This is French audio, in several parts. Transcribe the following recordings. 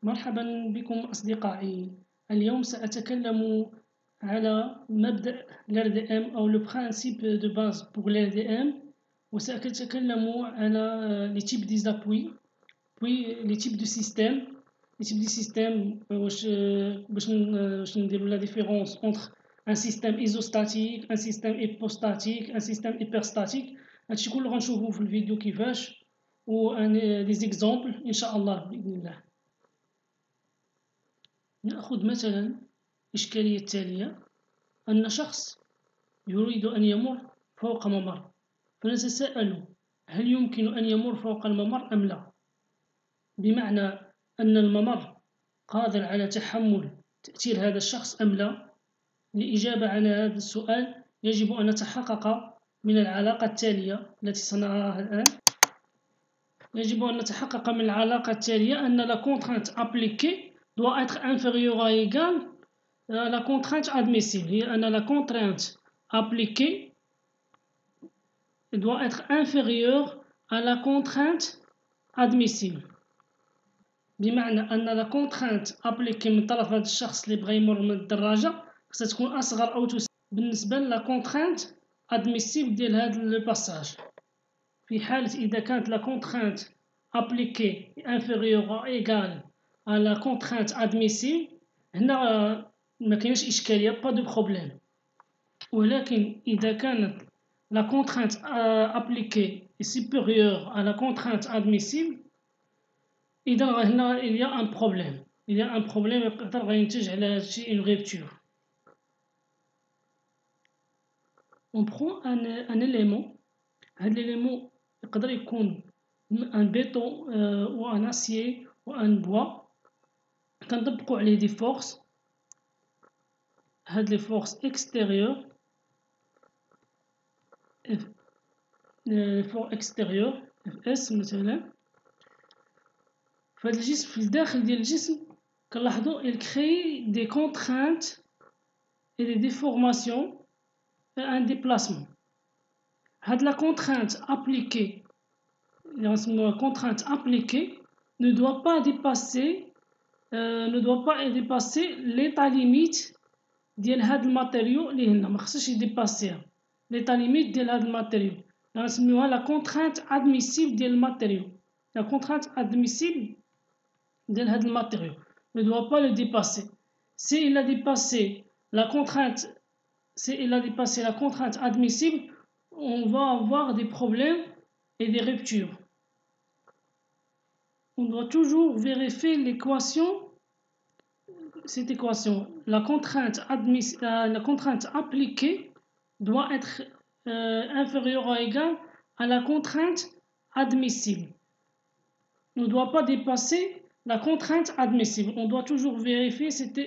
مرحبا بكم أصدقائي. اليوم سأتكلم على مبدأ l'RDM أو le principe de base pour l'RDM، وسأتكلم على les types des appuis puis les types de systèmes. Les types de systèmes باش نديرو la différence entre un système isostatique, un système hypostatique, un système hyperstatique. هادشي كله غنشوفو في الفيديو كيفاش و des exemples إن شاء الله بإذن الله. نأخذ مثلا الإشكالية التالية: أن شخص يريد أن يمر فوق ممر، فنتساءل هل يمكن أن يمر فوق الممر أم لا؟ بمعنى أن الممر قادر على تحمل تأثير هذا الشخص أم لا؟ للإجابة على هذا السؤال يجب أن نتحقق من العلاقة التالية التي سنراها الآن. يجب أن نتحقق من العلاقة التالية أن la contrainte appliquée doit être inférieure ou égale à la contrainte admissible. هي أن la contrainte appliquée doit être inférieure à la contrainte admissible. بمعنى أن la contrainte appliquée من طرف هذا الشخص اللي بغى يمر من الدراجة خصها تكون أصغر أو تساوي بالنسبة ل contrainte admissible ديال هذا الباساج. في حالة إذا كانت la contrainte appliquée inférieure ou égale à la contrainte admissible هنا ما كاينش إشكالية pas de problème. ولكن إذا كانت la contrainte appliquée est supérieure à la contrainte admissible إذا هنا il y a un problème. Il y a un problème يقدر غينتج على هادشي une rupture. On prend un élément. هاد l'élément يقدر يكون un béton ou un acier ou un bois. كنطبقو عليه des forces. هاد les forces extérieures les forces extérieures Fs مثلا. فهاد الجسم في الداخل ديال الجسم كنلاحظو il crée des contraintes et des déformations et un déplacement. هاد la contrainte appliquée la contrainte appliquée ne doit pas dépasser l'état limite ديال هاد الماتيريو اللي هنا ما خصش يديباسيها l'état limite ديال هاد الماتيريو نسميوها la contrainte admissible ديال الماتيريو. La contrainte admissible de هاد الماتيريو ne doit pas le dépasser. S'il a dépassé la contrainte admissible, on va avoir des problèmes et des ruptures. On doit toujours vérifier l'équation, cette équation. La contrainte appliquée doit être inférieure ou égale à la contrainte admissible. On ne doit pas dépasser la contrainte admissible. On doit toujours vérifier cette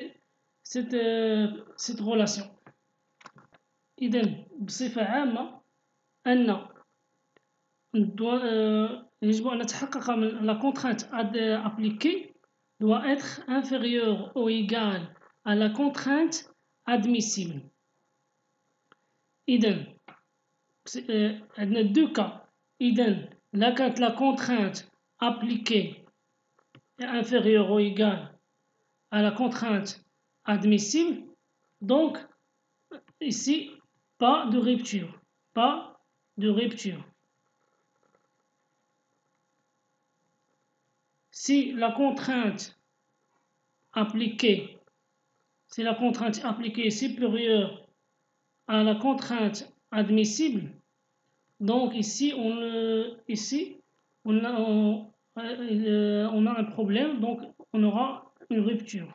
relation. إذن بصفة عامة أن يجب أن نتحقق من la contrainte appliquée doit être inférieure ou égale à la contrainte admissible. إذن عندنا deux cas. إذن لا كانت la contrainte appliquée est inférieure ou égale à la contrainte admissible, donc ici pas de rupture. Si la contrainte appliquée est supérieure à la contrainte admissible, donc ici on a un problème, donc on aura une rupture.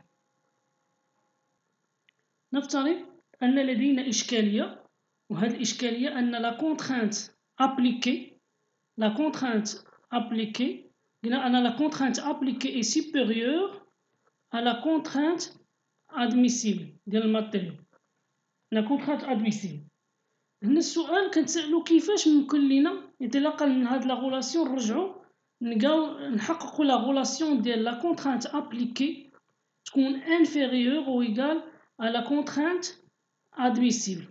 نفترض أن لدينا إشكالية، وهذه الإشكالية أن la contrainte appliquée قلنا أن la contrainte appliquée est supérieure à la contrainte admissible ديال الماتيريو. la contrainte admissible. هنا السؤال كنتسألو كيفاش ممكن لينا انطلاقا من هاد لا غولاسيون نرجعو نحققو لا غولاسيون ديال la contrainte appliquée تكون inférieure ou égale à la contrainte admissible.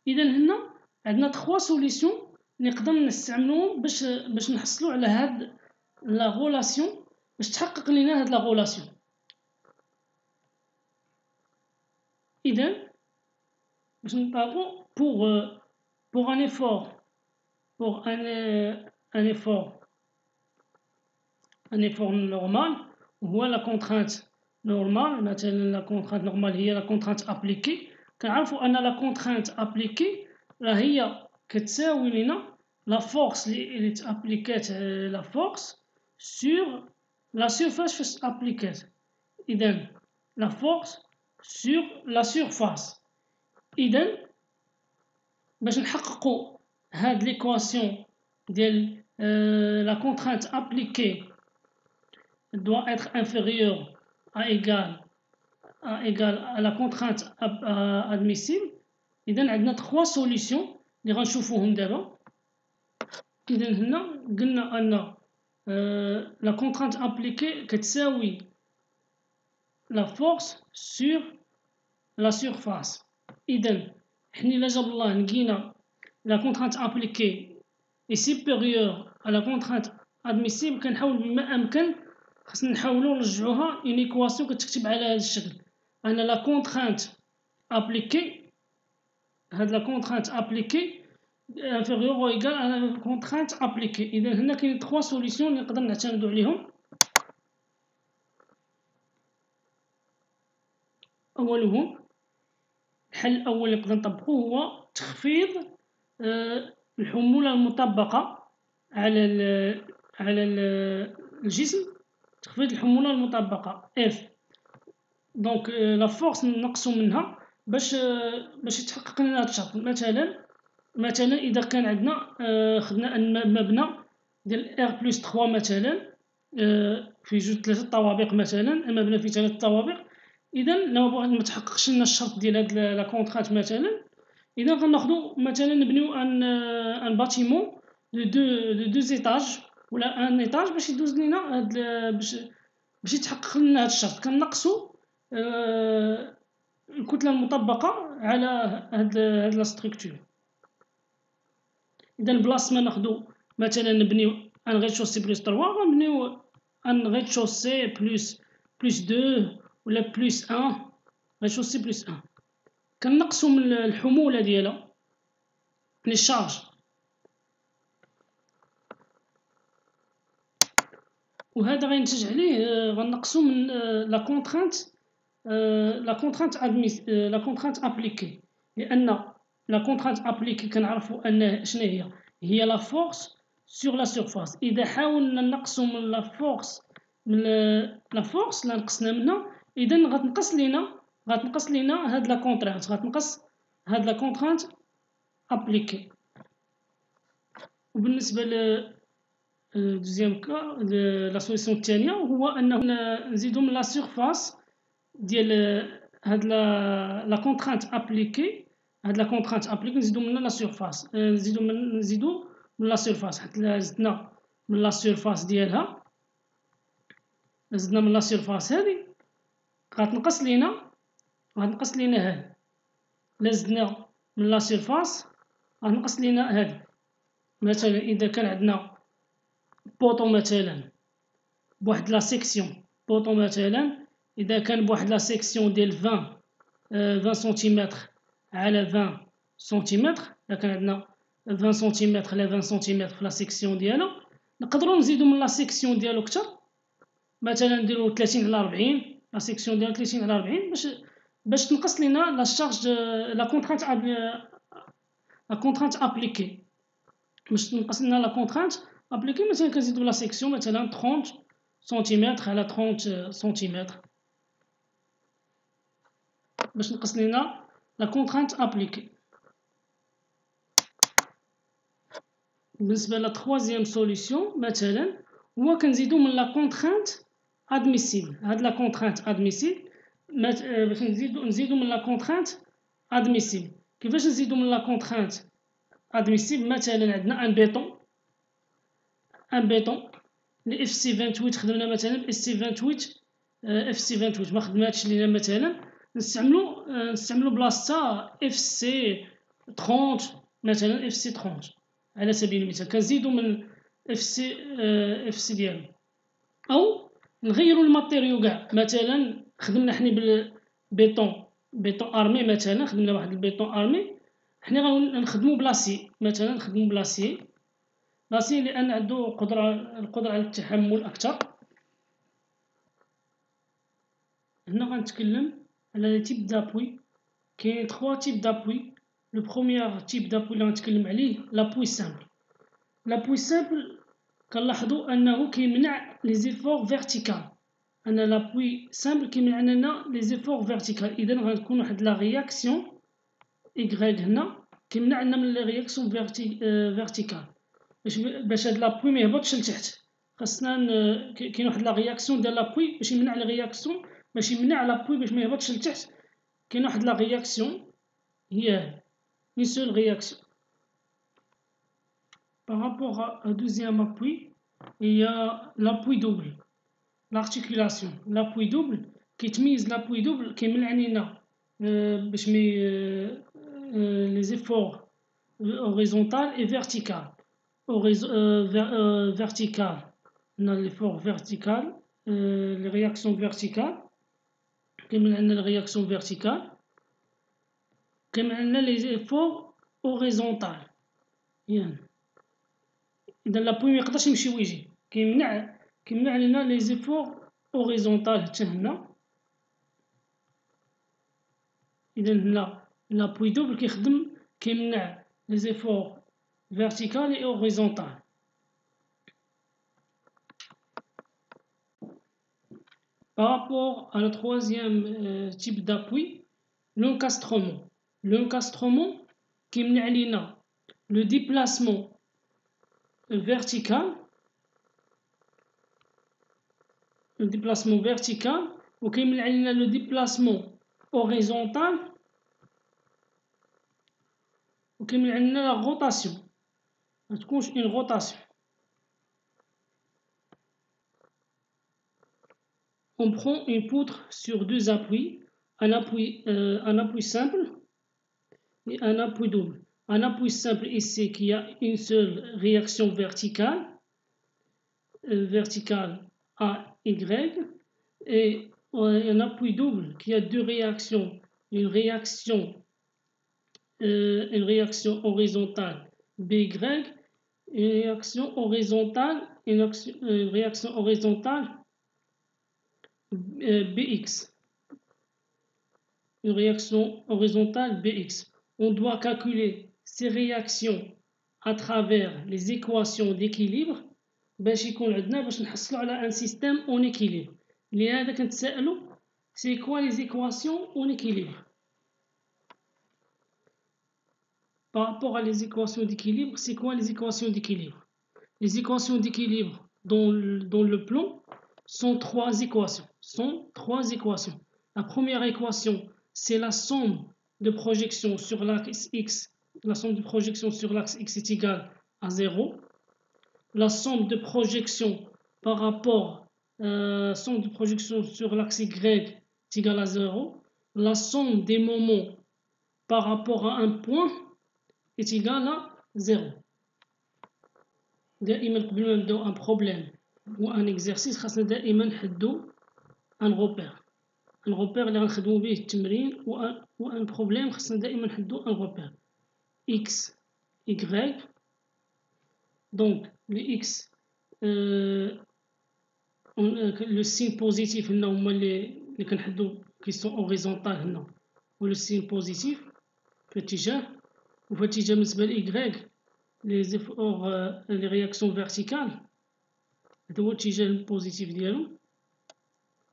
إذا هنا عندنا 3 solutions نقدر نستعملوهم باش نحصلو على هاد لا غولاسيون باش تحقق لينا هاد لا غولاسيون. إذا باش نطابقو pour un effort un effort normal هو لا كونترانت نورمال. مثلا لا كونترانت نورمال هي لا كونترانت ابليكي. كنعرفوا ان لا كونترانت ابليكي راه هي كتساوي لينا لا فورس اللي تابليكات لا فورس سور لا سيرفاس فاش ابليكات. اذا لا فورس سور لا سيرفاس. اذا باش نحققوا هاد ليكواسيون ديال la contrainte appliquée doit être inférieure à à la contrainte admissible. إذا عندنا 3 solutions اللي غنشوفوهم دابا. إذا هنا قلنا أن la contrainte appliquée كتساوي la force sur la surface. إذا حنا إلا جاب الله لقينا la contrainte appliquée est supérieure à la contrainte admissible كنحاول بما أمكن خاصنا نحاولوا نرجعوها اون ايكواسيون كتكتب على هذا الشكل. أنا لا كونترانت ابليكي هاد لا كونترانت ابليكي انفيريور او ايكال على لا كونترانت ابليكي. إذا هنا كاين 3 سوليسيون اللي نقدر نعتمدوا عليهم. أولهم الحل الأول اللي نقدر نطبقوه هو تخفيض الحمولة المطبقة على الجسم. تخفيض الحمولة المطبقة F. دونك لا فورس نقصو منها باش يتحقق لنا هاد الشرط. مثلا إذا كان عندنا خدنا أن مبنى ديال R+3 مثلا في جوج 3 طوابق مثلا، مبنى فيه 3 طوابق. إذا لما ما تحققش لنا الشرط ديال هاد لا كونترات مثلا، إذا غناخدو مثلا نبنيو ان باتيمون دو زيتاج ولا ان ايطاج باش يدوز لينا هاد باش يتحقق لنا هاد الشرط. كنقصو الكتلة المطبقة على هاد لا ستركتور. إذا بلاص ما ناخدو مثلا نبنيو ان ريتشوسي بلس 3 غنبنيو ان ريتشوسي بلس 2 ولا بلس 1 ريتشوسي بلس 1. كنقصو من الحمولة ديالها لي شارج، وهذا غينتج عليه غنقصو من لا كونترانت ابليكي. لان لا كونترانت ابليكي كنعرفوا ان شنو هي لا فورس سور لا سيرفاس. اذا حاولنا نقصو من لا فورس اللي نقصنا منها، اذا غتنقص لينا هاد لا كونترانت، غتنقص هاد لا كونترانت ابليكي. وبالنسبه دوزيام كا لا سوليسيون الثانيه هو انه نزيدو من لا سيرفاس ديال هاد لا كونترانت ابليكي. هاد لا كونترانت ابليكي نزيدو منها لا سيرفاس، نزيدو من لا سيرفاس. حيت زدنا من لا سيرفاس ديالها، زدنا من لا سيرفاس هادي غتنقص لينا هاد. لا زدنا من لا سيرفاس غنقص لينا هادي. مثلا اذا كان عندنا بوطو مثلا بواحد لا سيكسيون، بوطو مثلا اذا كان بواحد لا سيكسيون ديال 20 سنتيمتر على 20 سنتيمتر، اذا كان عندنا 20 سنتيمتر على 20 سنتيمتر في لا سيكسيون ديالو، نقدروا نزيدو من لا سيكسيون ديالو كتر. مثلا نديرو 30 على 40، لا سيكسيون ديال 30 على 40 باش تنقص لينا لا شارج لا كونترانت ابليكي. باش تنقص لنا لا كونترانت ابليكي مثلا كنزيدو لا سيكسيون مثلا 30 سنتيمتر على 30 سنتيمتر باش نقص لينا لا كونترانت ابليكي. بالنسبه لا تروازيام سوليسيون مثلا هو كنزيدو من لا كونترانت ادميسيبل. هاد لا كونترانت ادميسيبل باش نزيدو من لا كونترانت ادميسيبل. كيفاش نزيدو من لا كونترانت ادميسيبل؟ مثلا عندنا ان بيطون لي اف سي 28 خدمنا مثلا اف سي 28 اف سي 28 ما خدماتش لينا، مثلا نستعملو بلاصتها اف سي 30 مثلا اف سي 30 على سبيل المثال. كنزيدو من اف سي ديالو، او نغيروا الماتيريو كاع. مثلا خدمنا حنا بيطون ارمي، مثلا خدمنا واحد البيطون ارمي، حنا غنخدموا بلاسي، مثلا نخدموا بلاسي لان عنده القدره على التحمل اكثر. هنا غنتكلم على لي تيب دابوي. كاين 3 تيب دابوي. لو بروميير تيب دابوي اللي غنتكلم عليه لابوي سامبل. لابوي سامبل كنلاحظوا انه كيمنع لي زيفور فيرتيكال. انا لابوي سامبل كيمنع لنا لي زيفور فيرتيكال، اذا غتكون واحد لا رياكسيون ايغريك هنا كيمنع لنا من لي رياكسيون فيرتيكال. باش هاد لابوي ما يهبطش لتحت، خاصنا كاين واحد لا رياكسيون ديال لابوي باش يمنع لي رياكسيون، باش يمنع لابوي باش ما يهبطش لتحت. كاين واحد لا رياكسيون هي une seule réaction. Par rapport au deuxième appui, il y a l'appui double, l'articulation. L'appui double كيتميز l'appui double كيمنع لينا باش مي les efforts horizontaux et vertical. Vertical, on a l'effort vertical, les réactions verticales, كيمنع لنا les réactions verticales. كيمنع لنا les efforts horizontaux. اذا لابوي ميقدرش يمشي ويجي، كيمنع لنا لي زيفور اوريزونطال حتى هنا. اذا هنا لابوي دوبل كيخدم كيمنع لي زيفور فيرتيكال اي اوريزونطال. Par rapport à le troisième type d'appui, l'encastrement. L'encastrement كيمنع لنا le déplacement vertical, le déplacement vertical, وكيمنع لنا le déplacement horizontal, وكيمنع لنا la rotation. ما تكونش une rotation. On prend une poutre sur deux appuis, un appui simple et un appui double. Un appui simple ici qui a une seule réaction verticale, verticale A, Y, et un appui double qui a deux réactions, une réaction horizontale BY, une réaction horizontale BX. Une réaction horizontale BX. On doit calculer ces réactions à travers les équations d'équilibre باش يكون عندنا باش نحصلوا على ان سيستيم اون équilibre. لهذا كنتسائلوا سي كوا لي زيكواسيون اون équilibre. Par rapport à les équations d'équilibre, c'est quoi les équations d'équilibre? Les équations d'équilibre dans le plan sont trois équations. La première équation, c'est la somme de projection sur l'axe X. La somme de projection sur l'axe X est égale à 0. La somme de projection par rapport somme de projection sur l'axe Y est égale à 0. La somme des moments par rapport à un point est égale à 0. دائما قبل ما نبداو ان بروبليم ou un exercice خاصنا دائما نحدو ان روبير اللي غنخدمو به التمرين و ان بروبليم خاصنا دائما نحدو ان روبير x y. دونك لي x لو سين بوزيتيف هنا هما اللي كنحدو كي سون اوريزونطال هنا، و لو سين بوزيتيف في اتجاه، وفي اتجاه بالنسبه ل y les efforts les réactions verticales هذا هو الاتجاه البوزيتيف ديالو.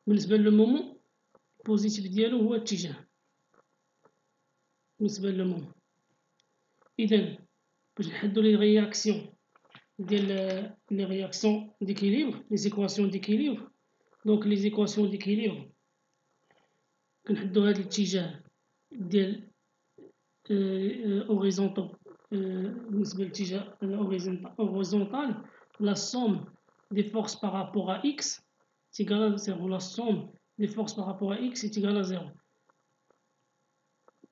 بالنسبه للمومون البوزيتيف ديالو هو الاتجاه بالنسبه للمومون. اذا باش نحدو لي رياكسيون ديال لي رياكسيون ديكيليبر لي زيكواسيون ديكيليبر، دونك لي زيكواسيون ديكيليبر كنحدو هاد الاتجاه ديال اوريزونطال بالنسبه للاتجاه horizontal. La somme des forces par rapport à x est égale à 0. La somme des forces par rapport à x est égale à 0.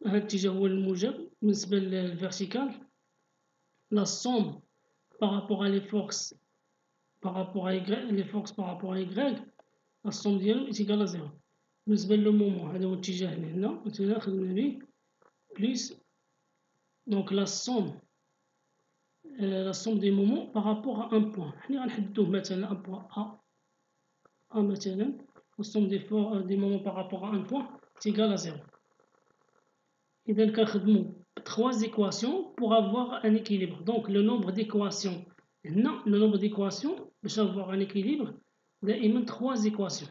هذا الاتجاه هو الموجب بالنسبه للفيرتيكال. La somme par rapport à les forces par rapport à y, les forces par rapport à y لا سوم ديالو إيتيكال ا زيرو. بالنسبة للمومون هذا هو الاتجاه اللي هنا مثلا خدمنا به بليس دونك لا سوم دي مومون بارابور ا ان بوان. حنا غنحددوه مثلا ان بوان ا مثلا لا سوم دي مومون بارابور ا ان بوان إيتيكال ا زيرو. إذا كنخدمو بتخوا زيكواسيون بوغ افواغ ان équilibre. دونك لو نومبر ديكواسيون هنا لو نومبر ديكواسيون باش افواغ ان équilibre دائما 3 équations.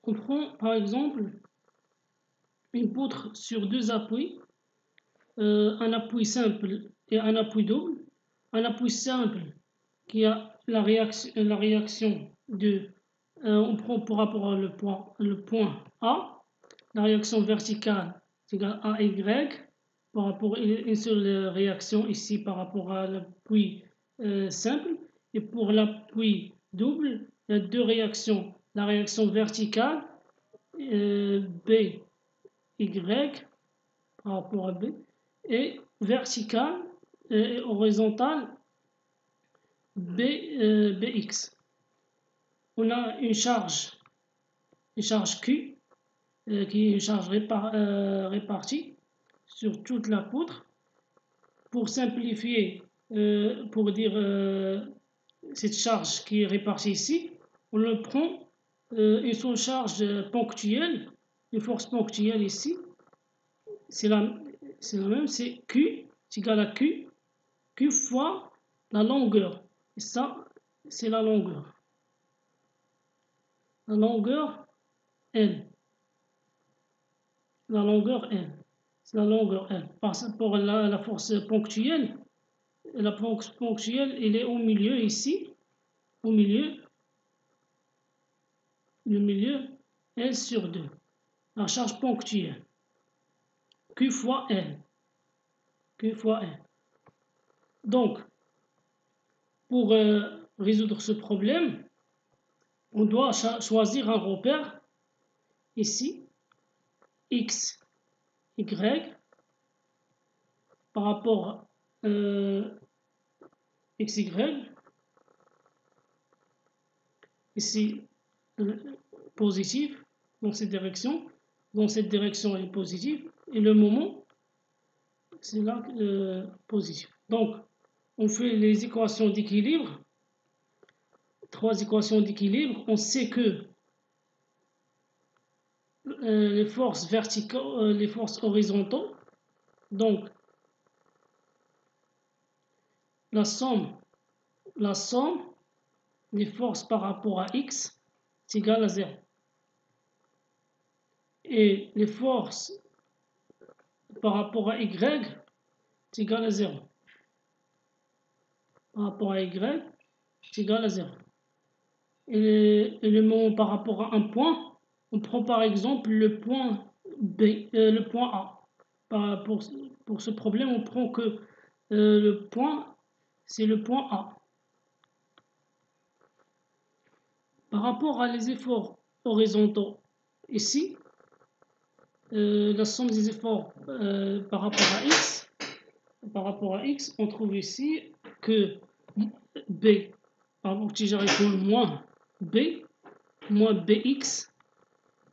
On prend par exemple une poutre sur deux appuis, un appui simple et un appui double. Un appui simple qui a la réaction de, on prend pour rapport à le point A, la réaction verticale est égale à Y, par rapport à une seule réaction ici par rapport à l'appui simple. Et pour l'appui double, il y a deux réactions. La réaction verticale, BY par rapport à B, et verticale et horizontale, BX. On a une charge Q, qui est une charge répartie sur toute la poutre. Pour simplifier, pour dire cette charge qui est répartie ici, on le prend une seule charge ponctuelle, une force ponctuelle ici, c'est la même, c'est Q, c'est égal à Q fois la longueur. Et ça, c'est la longueur. La longueur L. La longueur L. C'est la longueur L. Pour la force ponctuelle, la force ponctuelle, elle est au milieu ici. Au milieu, le milieu, L sur 2. La charge ponctuelle. Q fois L. Q fois L. Donc, pour résoudre ce problème, on doit choisir un repère ici, X, Y, par rapport XY, ici positif, dans cette direction elle est positive, et le moment, c'est là positif. Donc, on fait les équations d'équilibre, 3 équations d'équilibre. On sait que les forces verticales, les forces horizontales, donc la somme des forces par rapport à X est égale à 0. Et les forces par rapport à Y est égal à 0. Par rapport à Y est égal à 0. Et le moment par rapport à un point, on prend par exemple le point B, le point A. Pour ce problème, on prend que le point, c'est le point A. Par rapport à les efforts horizontaux, ici, la somme des efforts par rapport à X, on trouve ici que B, par rapport au moins B, moins BX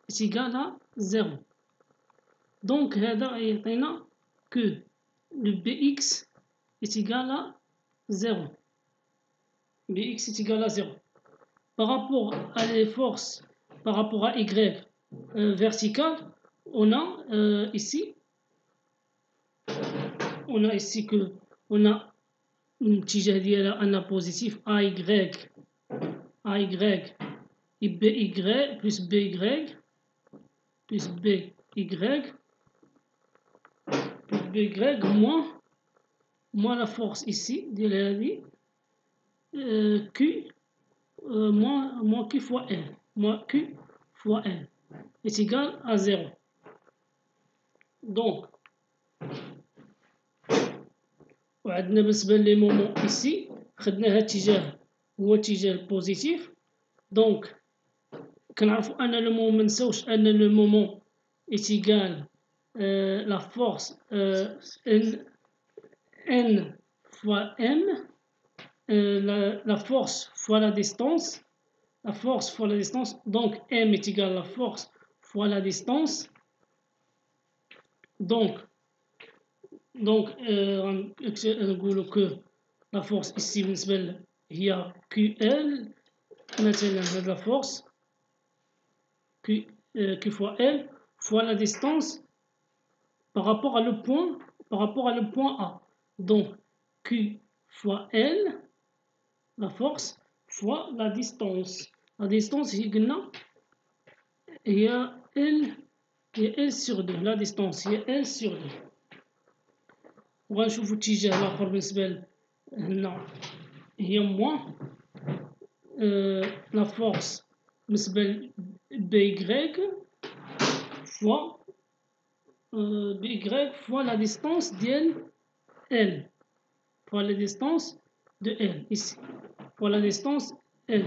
est égal à 0. Donc, que le BX est égal à 0. BX est égal à 0. Par rapport à les forces, par rapport à Y verticale, on a ici que on a الاتجاه ديالها أن positif AY et BY plus BY plus BY moins la force ici ديال Q moins Q fois L, moins Q fois L est égal à 0. Donc, وعندنا بالنسبة لي مومون ici خدنا هاد الاتجاه هو اتجاه بوزيتيف. دونك كنعرفوا أن لو مومون منساوش أن لو مومون est égal la force N fois M, la force fois la distance la force fois la distance, donc M est égal à la force fois la distance. Donc نقولوا que la force ici بالنسبة هي QL. مثلا هاد la force Q fois L fois la distance par rapport à le point A. Donc Q fois L, la force, fois la distance. La distance هي L sur 2. La distance هي L sur 2. وغنشوفو الاتجاه الآخر بالنسبة هنا هي موان la force بالنسبة BY fois la distance ديال L fois la distance de L ici fois la distance L.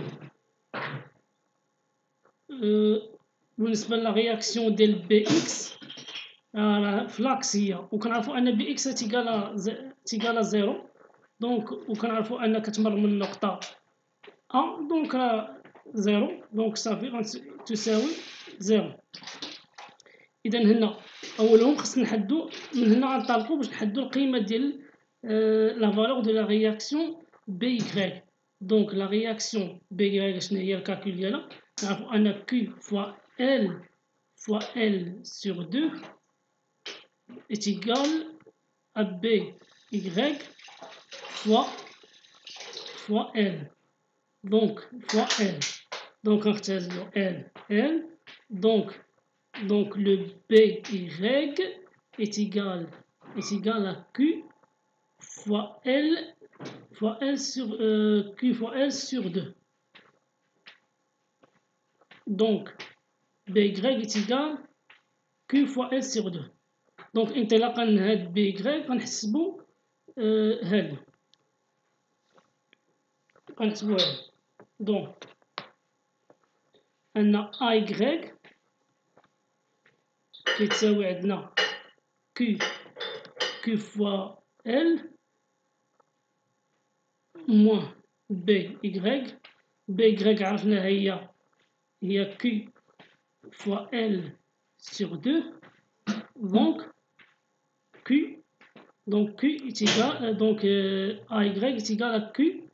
بالنسبة للرياكسيون ديال BX في لاكس هي، وكنعرفو أن BX تيكالا زيرو، دونك وكنعرفو أن كتمر من نقطة A دونك زيرو، دونك صافي تساوي زيرو. إذا هنا أولهم خصنا نحدو من هنا غنطلقو باش نحدو القيمة ديال لا فالور دو لا رياكسيون BY. دونك لا رياكسيون BY شنو هي الكالكول ديالها؟ نعرفو أن Q fois L sur 2 est égal à BY fois L. Donc fois L. Donc on retient L. Donc le BY est égal à Q fois L sur Q fois L sur 2. Donc BY est égal à Q fois L sur 2. Donc انطلاقا من هاد BY غنحسبو هادي دونك أن AY كيتساوي عندنا Q fois L moins BY عرفناها هي Q fois L sur 2. Donc Q est égal, donc AY est égal à Q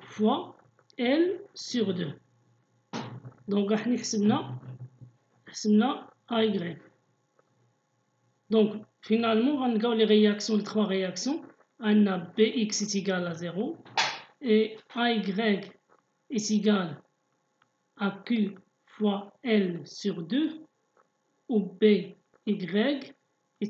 fois L sur 2. Donc احنا حسبنا AY. Donc finalement غنلقاو les 3 réactions. أن BX est égal à 0 et AY est égal à Q fois L sur 2 ou BY est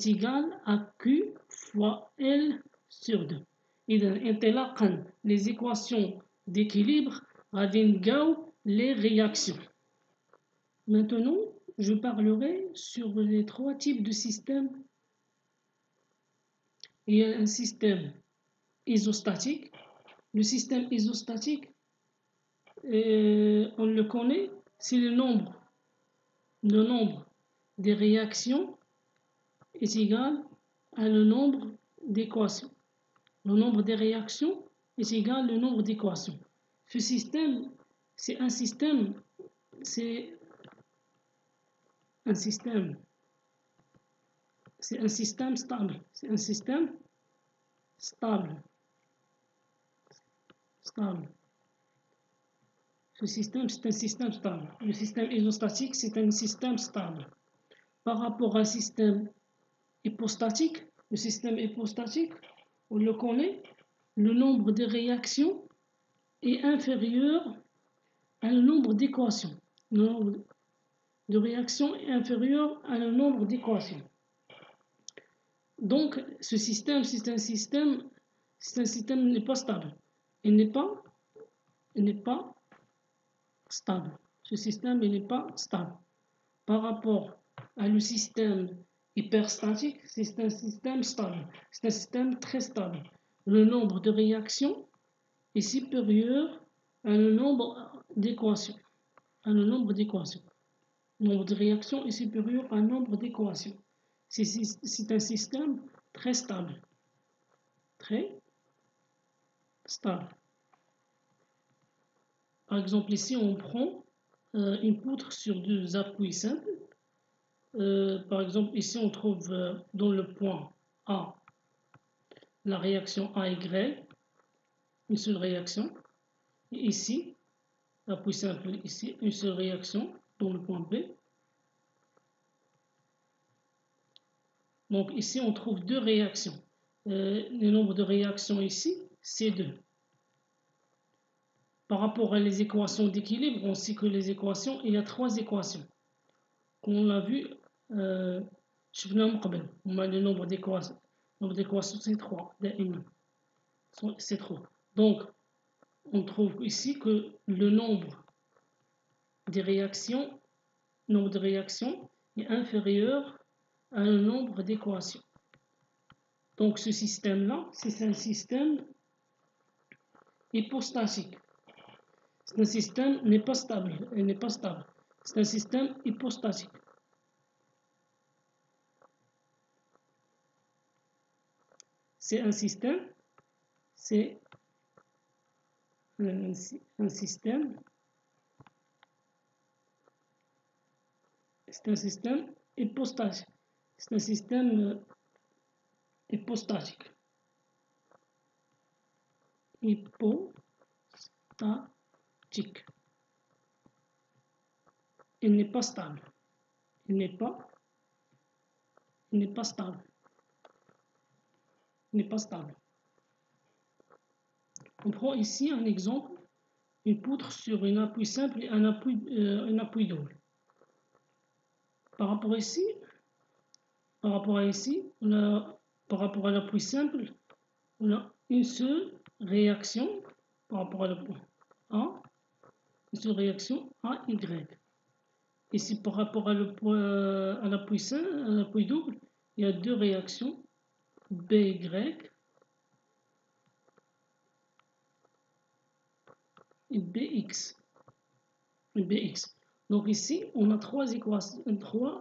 égal à Q fois L sur 2. إذا انطلاقا les équations d'équilibre غادي نلقاو les réactions. Maintenant, je parlerai sur les 3 types de systèmes. Il y a un système isostatique. Le système isostatique, on le connaît, c'est le nombre des réactions est égal à le nombre d'équations. Le nombre des réactions est égal au nombre d'équations. Ce système, c'est un système stable. C'est un système stable. Ce système, c'est un système stable. Le système isostatique, c'est un système stable. Par rapport à un système hypostatique, le système hypostatique, on le connaît, le nombre de réactions est inférieur à le nombre d'équations. Le nombre de réactions est inférieur à le nombre d'équations. Donc, ce système, c'est un système n'est pas stable. Il n'est pas stable. Ce système, il n'est pas stable. Par rapport à le système hyperstatique, c'est un système stable. C'est un système très stable. Le nombre de réactions est supérieur à le nombre d'équations. Le nombre de réactions est supérieur à un nombre d'équations. C'est un système très stable. Par exemple, ici, on prend une poutre sur deux appuis simples. Par exemple, ici on trouve dans le point A la réaction AY, une seule réaction. Et ici, l'appui simple ici, une seule réaction dans le point B. Donc ici, on trouve deux réactions. Le nombre de réactions ici, c'est 2. Par rapport à les équations d'équilibre, on sait que les équations, il y a 3 équations. Comme on l'a vu, le nombre d'équations, c'est 3. C'est 3. Donc, on trouve ici que le nombre de réactions est inférieur à un nombre d'équations. Donc ce système-là, c'est un système hypostatique. C'est un système n'est pas stable. C'est un système hypostatique. C'est un système hypostatique. C'est un système hypostatique. Il n'est pas stable. Il n'est pas stable. On prend ici un exemple, une poutre sur une appui simple et un appui double. Par rapport à ici, par rapport à l'appui simple, on a une seule réaction par rapport à le point A, une seule réaction AY. Ici, par rapport à l'appui double, il y a deux réactions BY et BX. Donc ici, on a trois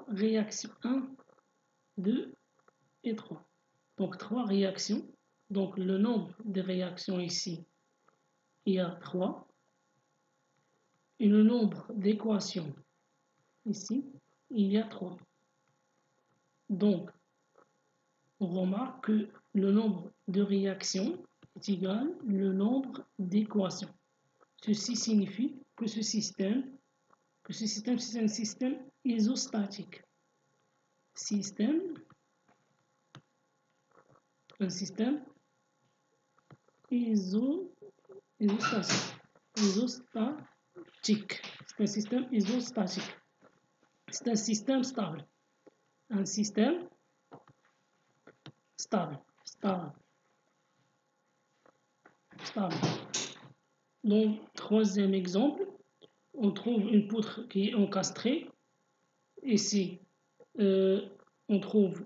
réactions. 1, 2 et 3. Donc 3 réactions. Donc le nombre de réactions ici, il y a 3. Et le nombre d'équations ici, il y a 3. Donc, on remarque que le nombre de réactions est égal au nombre d'équations. Ceci signifie que ce système, c'est un système isostatique. Un système isostatique. C'est un système isostatique. C'est un système stable. Un système stable. Donc, troisième exemple, on trouve une poutre qui est encastrée. Ici, on trouve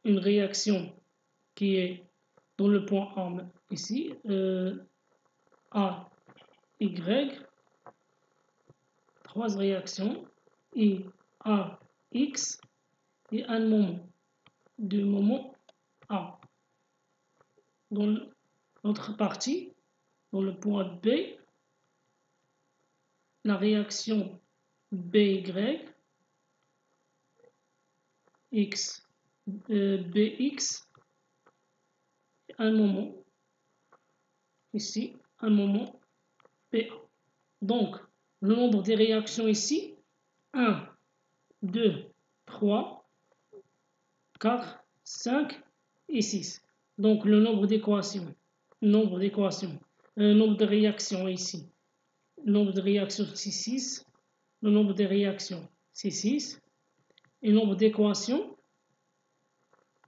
une réaction qui est dans le point A, ici, A, Y, 3 réactions, et A, X, et un moment A. Dans l'autre partie, dans le point B, la réaction BY, BX, un moment, ici, un moment PA. Donc, le nombre des réactions ici, 1, 2, 3, 4, 5 et 6. Donc, le nombre d'équations, le nombre de réactions ici, le nombre de réactions c'est 6, le nombre de réactions c'est 6, et le nombre d'équations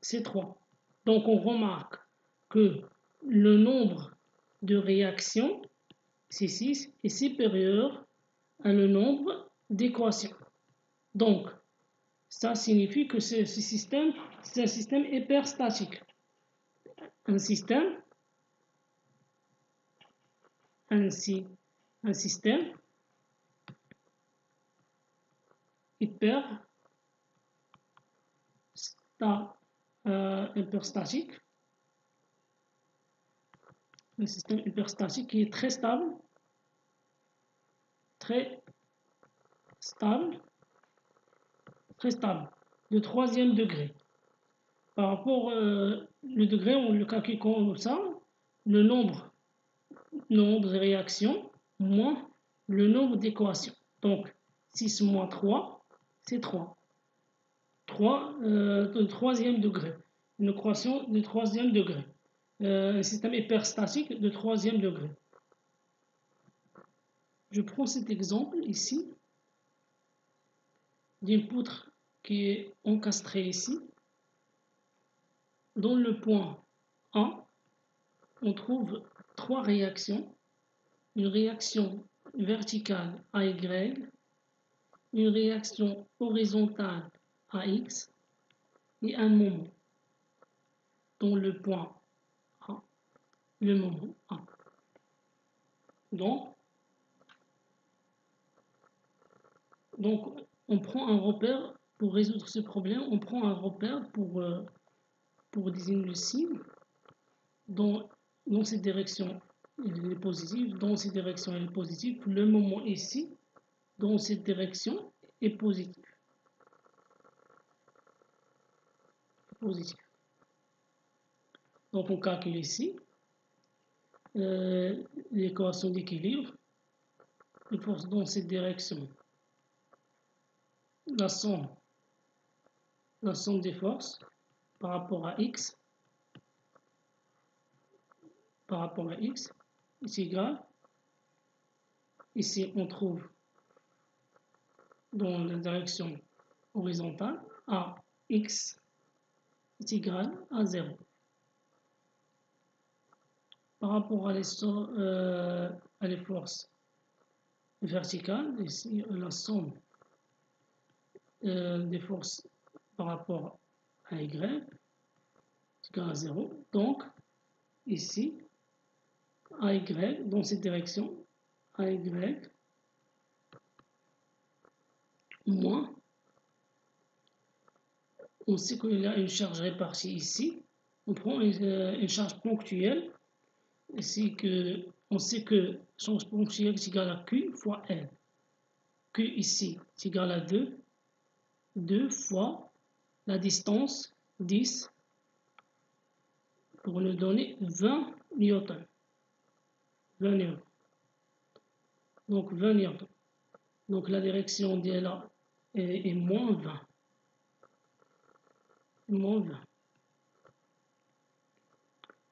c'est 3. Donc, on remarque que le nombre de réactions, c'est 6, est supérieur à le nombre d'équations. Donc, ça signifie que ce système, c'est un système hyperstatique. Un système hyperstatique. Un système hyperstatique qui est très stable, très stable, très stable, de troisième degré. Par rapport le degré, on le calcule comme ça, le nombre de réactions moins le nombre d'équations. Donc 6 moins 3, c'est 3. 3 de troisième degré. Une équation de troisième degré. Un système hyperstatique de troisième degré. Je prends cet exemple ici d'une poutre qui est encastrée ici. Dans le point A, on trouve 3 réactions. Une réaction verticale à Y, une réaction horizontale à X et un moment. Dans le point A, le moment A. Donc, on prend un repère pour résoudre ce problème. On prend un repère pour désigner le signe. Dans cette direction, il est positif. Dans cette direction, il est positif. Le moment ici, dans cette direction, est positif. Donc, on calcule ici l'équation d'équilibre. Les forces dans cette direction. La somme des forces par rapport à X est égal. Ici, on trouve dans la direction horizontale AX est égal à 0. Par rapport à les forces verticales, ici, la somme des forces par rapport à Y est égal à 0. Donc, ici, AY, dans cette direction, AY moins, on sait qu'il y a une charge répartie ici, on prend une charge ponctuelle, on sait que charge ponctuelle est égale à Q fois L. Q ici est égal à 2 fois la distance 10 pour nous donner 20 newtons. 20 newtons. Donc 20 newtons. Donc la direction DLA est moins 20. Moins 20.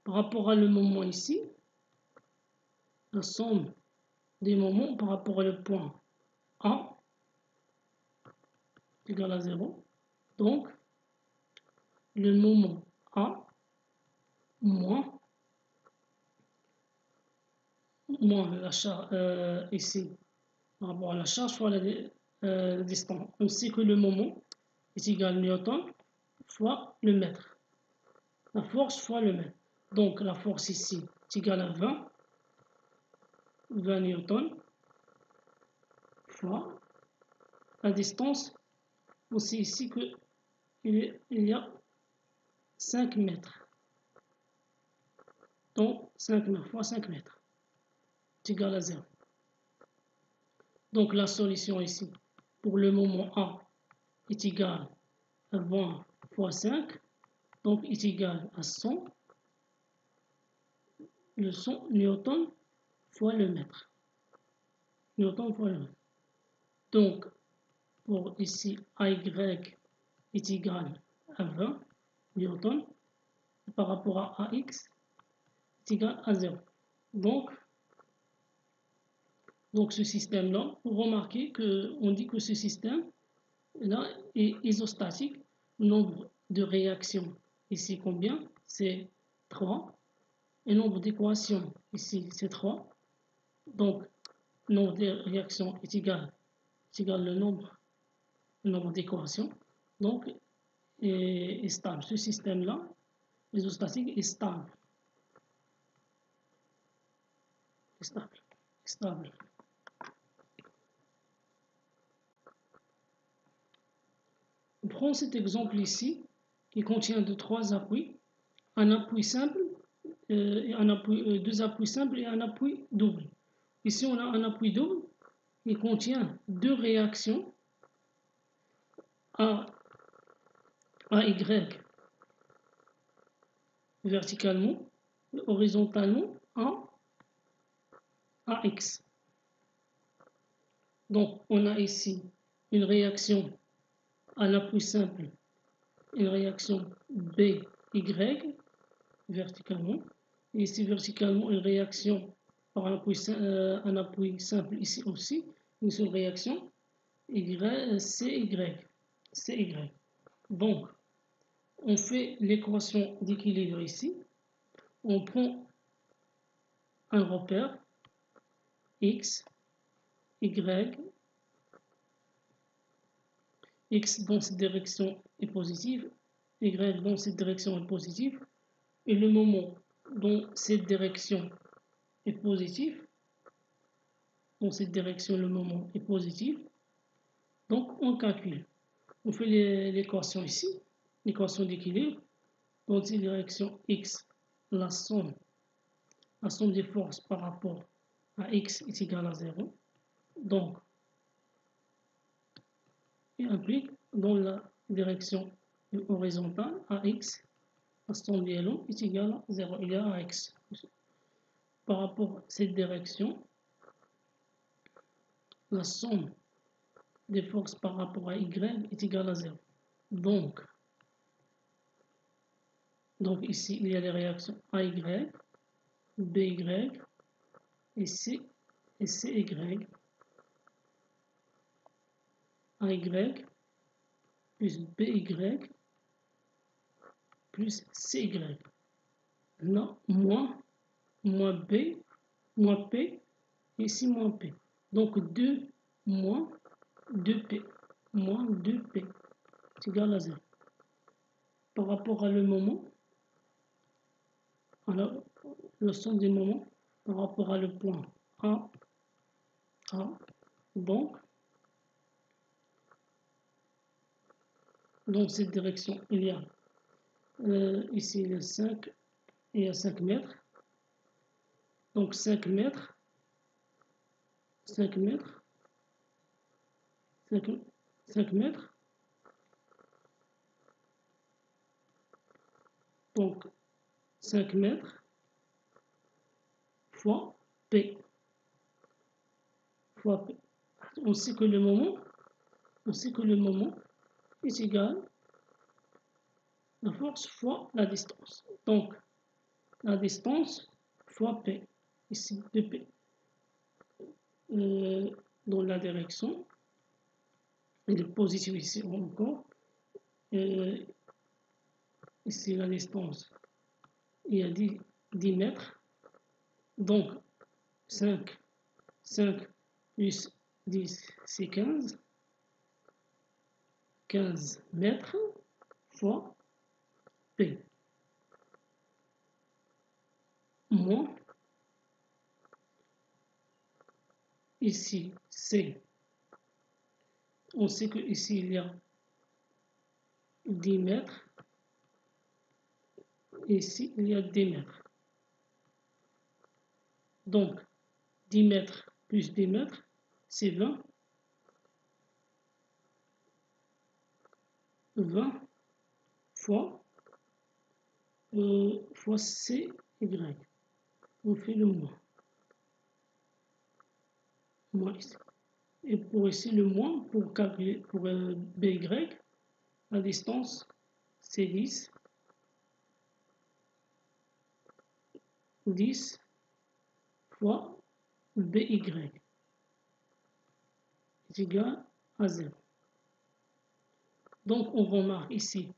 Par rapport à le moment ici, la somme des moments par rapport au point A est égal à 0. Donc, le moment A moins la charge ici par rapport à la charge fois la distance. On sait que le moment est égal à newton fois le mètre. La force fois le mètre. Donc, la force ici est égale à 20 newtons fois la distance. On sait ici qu'il y a 5 mètres. Donc, 5 mètres fois 5 mètres est égal à 0. Donc, la solution ici, pour le moment A, est égale à 20 fois 5. Donc, est égal à 100. Le 100 newton fois le mètre. Newton fois le mètre. Donc, pour ici, AY est égal à 20 newton par rapport à AX est égal à 0. Donc ce système-là, vous remarquez qu'on dit que ce système-là est isostatique. Le nombre de réactions ici combien? C'est 3. Et le nombre d'équations ici c'est 3. Donc le nombre de réactions est égal le nombre d'équations. Donc est stable. Ce système-là, isostatique, est stable. Stable. On prend cet exemple ici qui contient de 3 appuis, un appui simple, et deux appuis simples et un appui double. Ici on a un appui double il contient deux réactions AY verticalement et horizontalement AX. Donc, on a ici une réaction à l'appui simple, une réaction BY verticalement, et ici verticalement une réaction par un appui simple ici aussi, une seule réaction, CY. Donc, on fait l'équation d'équilibre ici, on prend un repère X, Y, X dans cette direction est positive, Y dans cette direction est positive, et le moment dans cette direction est positif, dans cette direction le moment est positif, donc on calcule. On fait l'équation ici, l'équation d'équilibre, dans cette direction X, la somme des forces par rapport à X est égale à 0, donc il implique dans la direction horizontale AX, la somme des longs est égale à 0, il y a AX. Par rapport à cette direction, la somme des forces par rapport à Y est égale à 0. Donc ici, il y a les réactions AY, BY et CY. AY plus BY plus CY. Là, moins B, moins P, et ici moins P. Donc 2 moins 2P, moins 2P, c'est égal à 0. Par rapport à le moment, alors le somme des moments, par rapport à le point A, donc dans cette direction, il y a ici le 5, il y a 5 mètres. Donc 5 mètres, 5 mètres, 5 mètres. Donc 5 mètres fois P. Fois P. On sait que le moment est égal à la force fois la distance. Donc la distance fois P, ici 2P. Dans la direction, il est positif ici encore. Ici la distance, il y a 10 mètres. Donc 5 plus 10, c'est 15. 15 mètres fois P. Moins, ici, C. On sait que ici il y a 10 mètres. Ici, il y a 10 mètres. Donc, 10 mètres plus 10 mètres, c'est 20. 20 fois CY. On fait le moins. Moins ici. Et pour ici, le moins, pour calculer, pour BY, la distance, c'est 10. 10 fois BY est égal à 0. Donc, on remarque ici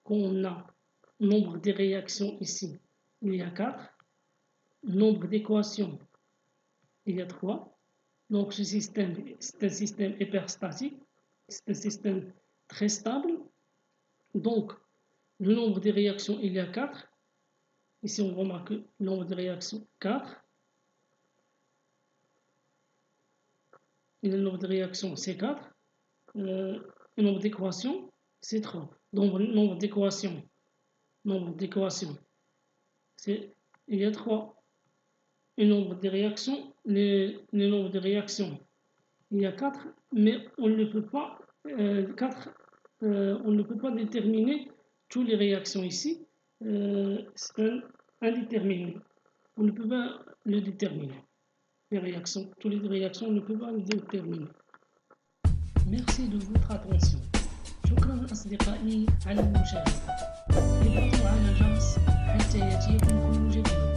qu'on a nombre de réactions ici, il y a 4. Nombre d'équations, il y a 3. Donc, ce système, c'est un système hyperstatique. C'est un système très stable. Donc, le nombre de réactions, il y a 4. Ici, on remarque le nombre de réactions, 4. Et le nombre de réactions, c'est 4. Le nombre d'équations, c'est 3. Donc, le nombre d'équations, il y a 3. Le nombre de réactions, Il y a 4, mais on ne peut pas, on ne peut pas déterminer toutes les réactions ici. C'est indéterminé. On ne peut pas le déterminer. Toutes les réactions, on ne peut pas les déterminer. Merci de votre attention. شكرا أصدقائي على المشاهدة. اضغطوا على جرس حتى يأتيكم كل جديد.